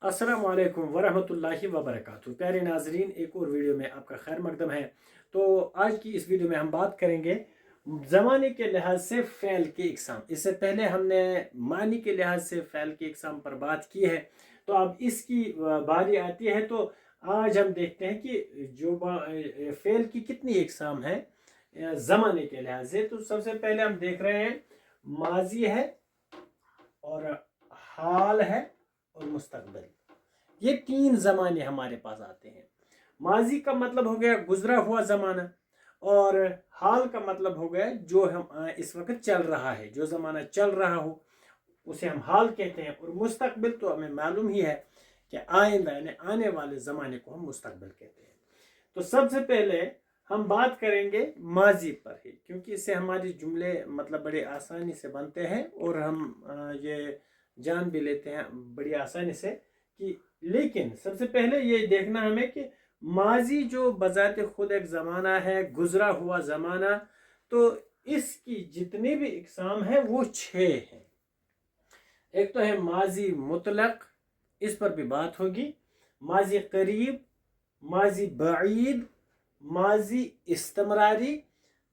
अस्सलामु अलैकुम वरहमतुल्लाहि वबरकातुहू। प्यारे नाजरीन, एक और वीडियो में आपका खैर मकदम है। तो आज की इस वीडियो में हम बात करेंगे ज़माने के लिहाज से फ़ेल के इकसाम। इससे पहले हमने मानी के लिहाज से फ़ेल के इकसाम पर बात की है, तो अब इसकी बारी आती है। तो आज हम देखते हैं कि जो फ़ेल की कितनी इकसाम है ज़माने के लिहाज से। तो सबसे पहले हम देख रहे हैं माजी है और हाल है और मुस्तकबिल। ये तीन ज़माने हमारे पास आते हैं। माजी का मतलब हो गया गुजरा हुआ ज़माना, और हाल का मतलब हो गया जो हम इस वक्त चल रहा है, जो ज़माना चल रहा हो उसे हम हाल कहते हैं। और मुस्तकबिल तो हमें मालूम ही है कि आइंदा यानी आने वाले ज़माने को हम मुस्तकबिल कहते हैं। तो सबसे पहले हम बात करेंगे माजी पर ही, क्योंकि इससे हमारी जुमले मतलब बड़े आसानी से बनते हैं और हम ये जान भी लेते हैं बड़ी आसानी से कि। लेकिन सबसे पहले ये देखना हमें कि माजी जो बजाते खुद एक ज़माना है, गुजरा हुआ ज़माना, तो इसकी जितनी भी इकसाम है वो 6 हैं। एक तो है माजी मुतलक, इस पर भी बात होगी। माजी करीब, माजी बईद, माजी इस्तमरारी,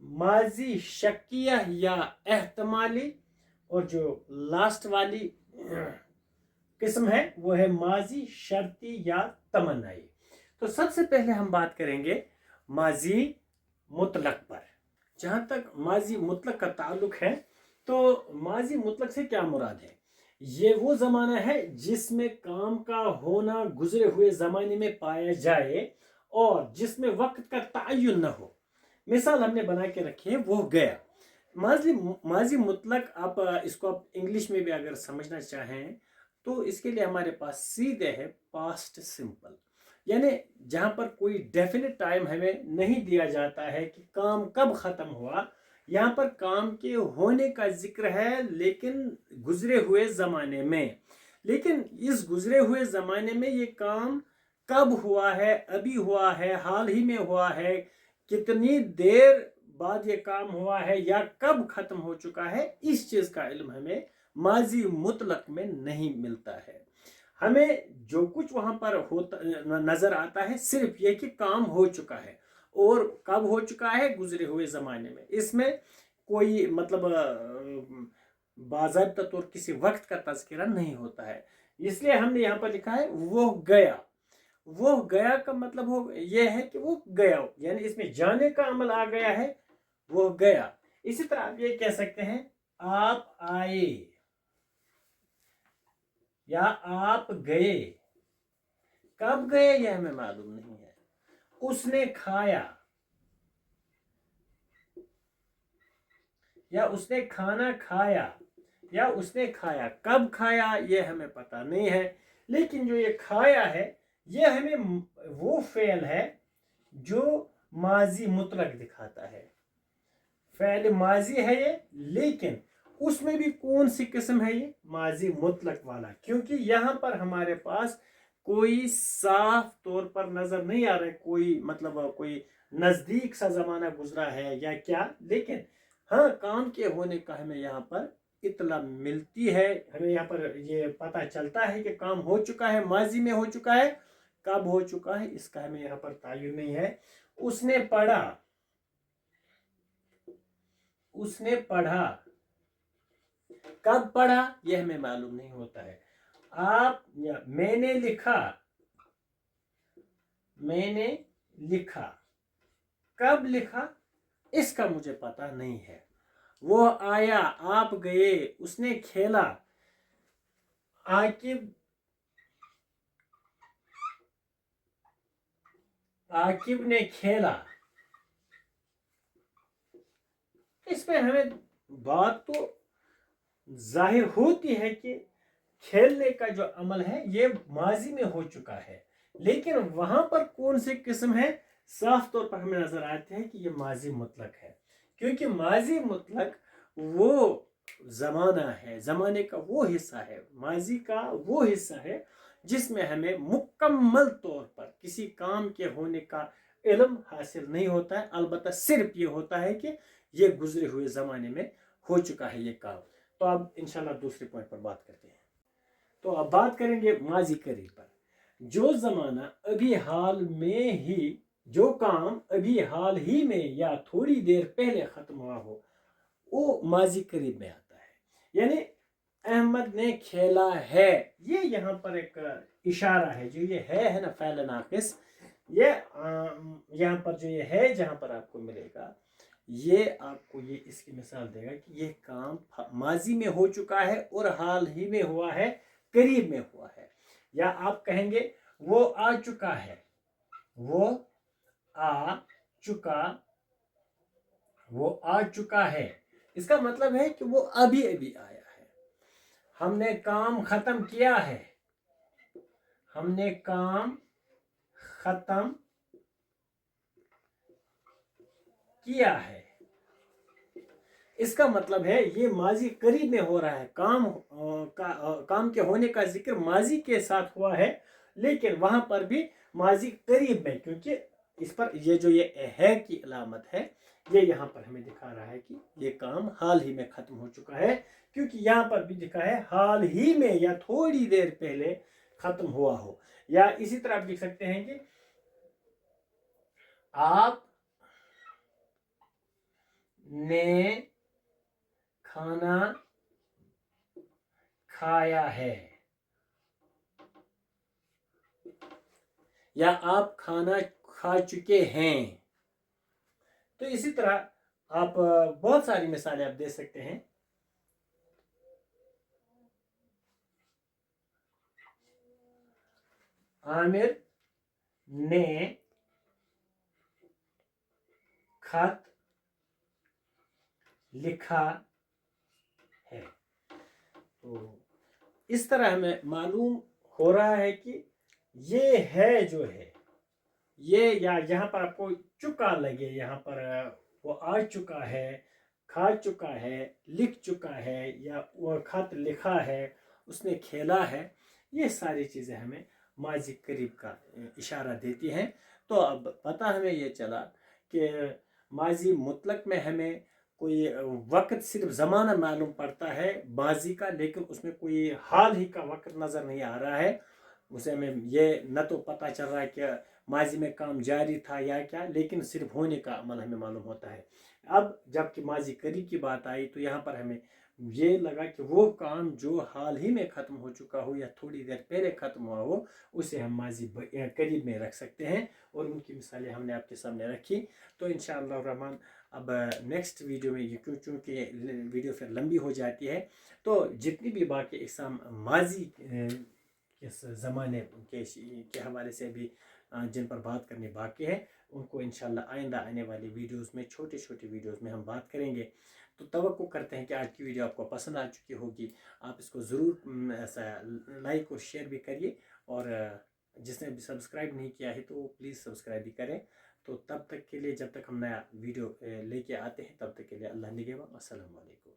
माजी शक्किया या एहतमाली, और जो लास्ट वाली किस्म है वो है माजी शर्ती या तमन्नाई। तो सबसे पहले हम बात करेंगे माजी मुतलक पर। जहां तक माजी मुतलक का ताल्लुक है, तो माजी मुतलक से क्या मुराद है? ये वो ज़माना है जिसमें काम का होना गुजरे हुए ज़माने में पाया जाए और जिसमें वक्त का तयन न हो। मिसाल हमने बना के रखी है, वो गया। माजी मुतलक आप इसको आप इंग्लिश में भी अगर समझना चाहें तो इसके लिए हमारे पास सीधे है पास्ट सिंपल, यानी जहां पर कोई डेफिनेट टाइम हमें नहीं दिया जाता है कि काम कब ख़त्म हुआ। यहाँ पर काम के होने का जिक्र है, लेकिन गुजरे हुए ज़माने में। लेकिन इस गुजरे हुए ज़माने में ये काम कब हुआ है, अभी हुआ है, हाल ही में हुआ है, कितनी देर बाद ये काम हुआ है, या कब ख़त्म हो चुका है, इस चीज़ का इल्म हमें माजी मुतलक में नहीं मिलता है। हमें जो कुछ वहाँ पर होता नज़र आता है सिर्फ ये कि काम हो चुका है, और कब हो चुका है, गुजरे हुए ज़माने में। इसमें कोई मतलब बाज़ाब्ता तौर किसी वक्त का तज़किरा नहीं होता है। इसलिए हमने यहाँ पर लिखा है वो गया। वो गया का मतलब हो ये है कि वो गया, यानी इसमें जाने का अमल आ गया है, वो गया। इसी तरह आप ये कह सकते हैं आप आए या आप गए। कब गए यह हमें मालूम नहीं है। उसने खाया या उसने खाना खाया या उसने खाया, कब खाया यह हमें पता नहीं है। लेकिन जो ये खाया है यह हमें वो फेल है जो माजी मुतलक दिखाता है। फेल माजी है ये, लेकिन उसमें भी कौन सी किस्म है? ये माजी मुतलक वाला, क्योंकि यहां पर हमारे पास कोई साफ तौर पर नजर नहीं आ रहा है कोई मतलब कोई नजदीक सा जमाना गुजरा है या क्या। लेकिन हाँ, काम के होने का हमें यहाँ पर इतला मिलती है, हमें यहाँ पर ये पता चलता है कि काम हो चुका है, माजी में हो चुका है। कब हो चुका है इसका हमें यहाँ पर तायुन नहीं है। उसने पढ़ा, उसने पढ़ा, कब पढ़ा यह हमें मालूम नहीं होता है। आप या मैंने लिखा, मैंने लिखा, कब लिखा इसका मुझे पता नहीं है। वो आया, आप गए, उसने खेला, आकिब, आकिब ने खेला। इसमें हमें बात तो जाहिर होती है कि खेलने का जो अमल है ये माजी में हो चुका है, लेकिन वहां पर कौन सी किस्म है, साफ तौर पर हमें नजर आते हैं कि ये माजी मुतलक है। क्योंकि माजी मुतलक वो जमाना है, जमाने का वो हिस्सा है, माजी का वो हिस्सा है जिसमें हमें मुकम्मल तौर पर किसी काम के होने का इल्म हासिल नहीं होता है। अलबत्ता सिर्फ ये होता है कि ये गुजरे हुए ज़माने में हो चुका है ये काम। तो अब इंशाल्लाह दूसरे पॉइंट पर बात करते हैं। तो अब बात करेंगे माजी करीब पर। जो ज़माना अभी हाल में ही, जो काम अभी हाल ही में या थोड़ी देर पहले ख़त्म हुआ हो, वो माजी करीब में आता है। यानी अहमद ने खेला है, ये यहाँ पर एक इशारा है। जो ये है ना फ़ैल नाक़िस, ये यहाँ पर जो ये है जहाँ पर आपको मिलेगा, ये आपको ये इसकी मिसाल देगा कि ये काम माजी में हो चुका है और हाल ही में हुआ है, करीब में हुआ है। या आप कहेंगे वो आ चुका है, वो आ चुका, वो आ चुका है। इसका मतलब है कि वो अभी अभी आया है। हमने काम खत्म किया है, हमने काम खत्म किया है। इसका मतलब है ये माजी करीब में हो रहा है। काम के होने का जिक्र माजी के साथ हुआ है, लेकिन वहां पर भी माजी करीब में, क्योंकि इस पर ये जो ये है की अलामत है, ये यहाँ पर हमें दिखा रहा है कि ये काम हाल ही में खत्म हो चुका है, क्योंकि यहाँ पर भी लिखा है हाल ही में या थोड़ी देर पहले खत्म हुआ हो। या इसी तरह आप लिख सकते हैं कि आप ने खाना खाया है, या आप खाना खा चुके हैं। तो इसी तरह आप बहुत सारी मिसालें आप दे सकते हैं। आमिर ने खत लिखा है। तो इस तरह हमें मालूम हो रहा है कि ये है जो है, ये या यहाँ पर आपको चुका लगे, यहाँ पर वो आ चुका है, खा चुका है, लिख चुका है, या वो खत लिखा है, उसने खेला है, ये सारी चीज़ें हमें माजी करीब का इशारा देती हैं। तो अब पता हमें ये चला कि माजी मुतलक में हमें कोई वक्त, सिर्फ ज़माना मालूम पड़ता है माजी का, लेकिन उसमें कोई हाल ही का वक्त नज़र नहीं आ रहा है। उसे हमें ये न तो पता चल रहा है कि माजी में काम जारी था या क्या, लेकिन सिर्फ होने का अमल हमें मालूम होता है। अब जबकि माजी करीब की बात आई तो यहाँ पर हमें ये लगा कि वो काम जो हाल ही में ख़त्म हो चुका हो या थोड़ी देर पहले ख़त्म हुआ हो, उसे हम माजी करीब में रख सकते हैं, और उनकी मिसालें हमने आपके सामने रखी। तो इंशाअल्लाह रहमान अब नेक्स्ट वीडियो में, ये चूँकि वीडियो फिर लंबी हो जाती है, तो जितनी भी बाकी इक़साम माजी इस ज़माने के हवाले से भी जिन पर बात करनी बाकी है, उनको इंशाल्लाह आइंदा आने वाली वीडियोस में, छोटे छोटे वीडियोस में हम बात करेंगे। तो तवक्को करते हैं कि आज की वीडियो आपको पसंद आ चुकी होगी। आप इसको ज़रूर ऐसा लाइक और शेयर भी करिए, और जिसने भी सब्सक्राइब नहीं किया है तो वो प्लीज़ सब्सक्राइब भी करें। तो तब तक के लिए, जब तक हम नया वीडियो लेके आते हैं, तब तक के लिए अल्लाह निगहबान। अस्सलाम वालेकुम।